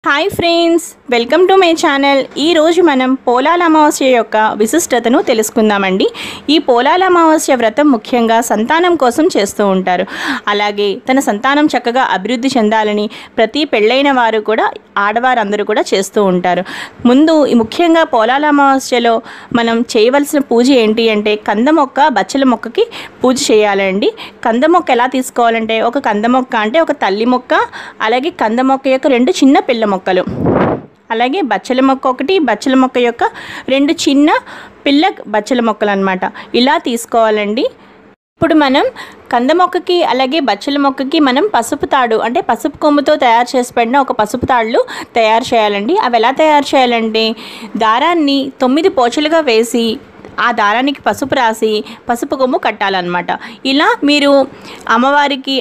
Hi friends, welcome to my channel. ఈరోజు మనం పోలాల అమావాస్య యొక్క విశిష్టతను తెలుసుకుందామండి. ఈ పోలాల అమావాస్య వ్రతం ముఖ్యంగా సంతానం కోసం చేస్తూ ఉంటారు. అలాగే తన సంతానం చక్కగా అభివృద్ధి చెందాలని ప్రతి పెళ్ళైన వారు కూడా, ఆడవారందరూ కూడా చేస్తూ ఉంటారు. ముందు ముఖ్యంగా పోలాల అమావాస్యలో మనం చేయవలసిన పూజ ఏంటి అంటే కంద మొక్క, బచ్చల మొక్కకి పూజ చేయాలండి. కంద మొక్క ఎలా తీసుకోవాలంటే, ఒక కంద మొక్క అంటే ఒక తల్లి మొక్క, అలాగే కంద మొక్క యొక్క రెండు చిన్న పిల్ల మొక్కలు, అలాగే బచ్చల మొక్క ఒకటి, బచ్చల మొక్క యొక్క రెండు చిన్న పిల్ల బచ్చల మొక్కలు అన్నమాట. ఇలా తీసుకోవాలండి. ఇప్పుడు మనం కంద మొక్కకి అలాగే బచ్చల మొక్కకి మనం పసుపు తాడు అంటే పసుపు కొమ్ముతో తయారు చేసి పెట్టిన ఒక పసుపు తాళ్ళు తయారు చేయాలండి. అవి ఎలా తయారు చేయాలంటే, దారాన్ని 9 పోచలుగా వేసి ఆ దారానికి పసుపు రాసి పసుపు కొమ్ము కట్టాలన్నమాట. ఇలా మీరు అమ్మవారికి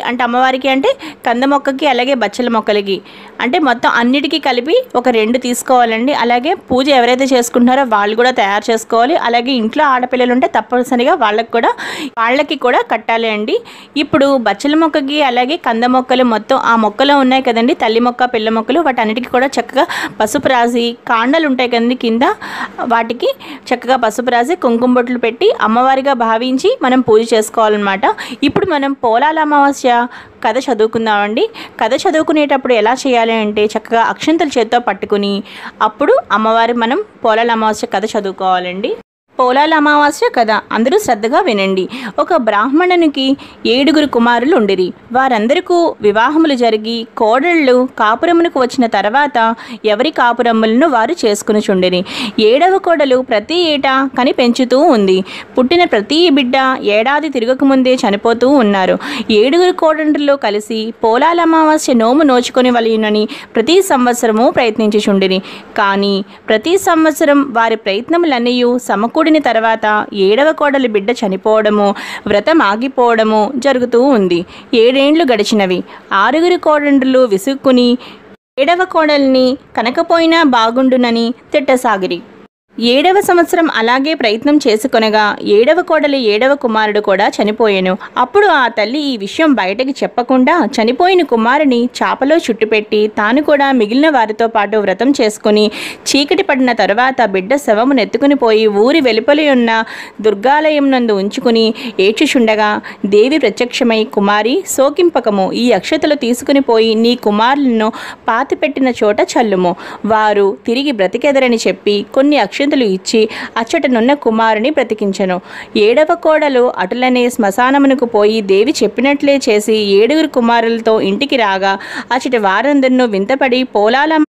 అంటే కంద మొక్కకి అలాగే బచ్చల మొక్కలకి అంటే మొత్తం అన్నిటికీ కలిపి ఒక 2 తీసుకోవాలండి. అలాగే పూజ ఎవరైతే చేసుకుంటున్నారో వాళ్ళు కూడా తయారు చేసుకోవాలి. అలాగే ఇంట్లో ఆడపిల్లలు ఉంటే తప్పనిసరిగా వాళ్ళకి కూడా కట్టాలి అండి. ఇప్పుడు బచ్చల మొక్కకి అలాగే కంద మొక్కలు మొత్తం ఆ మొక్కలో ఉన్నాయి కదండి, తల్లి మొక్క పిల్ల మొక్కలు, వాటన్నిటికీ కూడా చక్కగా పసుపు రాసి, కాండలు ఉంటాయి కదండి కింద, వాటికి చక్కగా పసుపు రాసి కుంకుమ బొట్లు పెట్టి అమ్మవారిగా భావించి మనం పూజ చేసుకోవాలన్నమాట. ఇప్పుడు మనం పోలాల అమావాస్య కథ చదువుకుందామండి. కథ చదువుకునేటప్పుడు ఎలా చేయాలి అంటే, చక్కగా అక్షంతలు చేత్తో పట్టుకుని అప్పుడు అమ్మవారి మనం పోలాల అమావాస్య కథ చదువుకోవాలండి. పోలాల అమావాస్య కథ అందరూ శ్రద్ధగా వినండి. ఒక బ్రాహ్మణునికి 7 కుమారులు ఉండిరి. వారందరికీ వివాహములు జరిగి కోడళ్ళు కాపురమునకు వచ్చిన తర్వాత ఎవరి కాపురములను వారు చేసుకుని చుండిరి. 7వ కోడలు ప్రతి ఏటా కని పెంచుతూ ఉంది. పుట్టిన ప్రతి బిడ్డ ఏడాది తిరగకముందే చనిపోతూ ఉన్నారు. 7 కోడండ్రులు కలిసి పోలాల అమావాస్య నోము నోచుకొని వలయునని ప్రతి సంవత్సరము ప్రయత్నించుచుండిరి. కానీ ప్రతి సంవత్సరం వారి ప్రయత్నములన్నీ సమకూడి తర్వాత 7వ కోడలి బిడ్డ చనిపోవడము, వ్రతం ఆగిపోవడము జరుగుతూ ఉంది. 7 ఏండ్లు గడిచినవి. 6 కోడండ్రులు విసుక్కుని 7వ కోడల్ని కనకపోయినా బాగుండునని తిట్టసాగిరి. 7వ సంవత్సరం అలాగే ప్రయత్నం చేసుకొనగా 7వ కోడలి 7వ కుమారుడు కూడా చనిపోయాను. అప్పుడు ఆ తల్లి ఈ విషయం బయటకి చెప్పకుండా చనిపోయిన కుమారుని చాపలో చుట్టుపెట్టి తాను కూడా మిగిలిన వారితో పాటు వ్రతం చేసుకుని చీకటి పడిన తరువాత బిడ్డ శవమును ఎత్తుకుని పోయి ఊరి వెలుపలి ఉన్న దుర్గాలయం నందు ఉంచుకుని ఏడ్చుచుండగా దేవి ప్రత్యక్షమై, కుమారి శోకింపకము, ఈ అక్షతలు తీసుకుని పోయి నీ కుమారులను పాతిపెట్టిన చోట చల్లుము, వారు తిరిగి బ్రతికెదరని చెప్పి కొన్ని అక్షతలు ఇచ్చి అచ్చటనున్న కుమారుని బ్రతికించెను. 7వ కోడలు అటులనే శ్మశానమునకు పోయి దేవి చెప్పినట్లే చేసి 7 కుమారులతో ఇంటికి రాగా అచ్చటి వారందరినూ వింతపడి పోలాల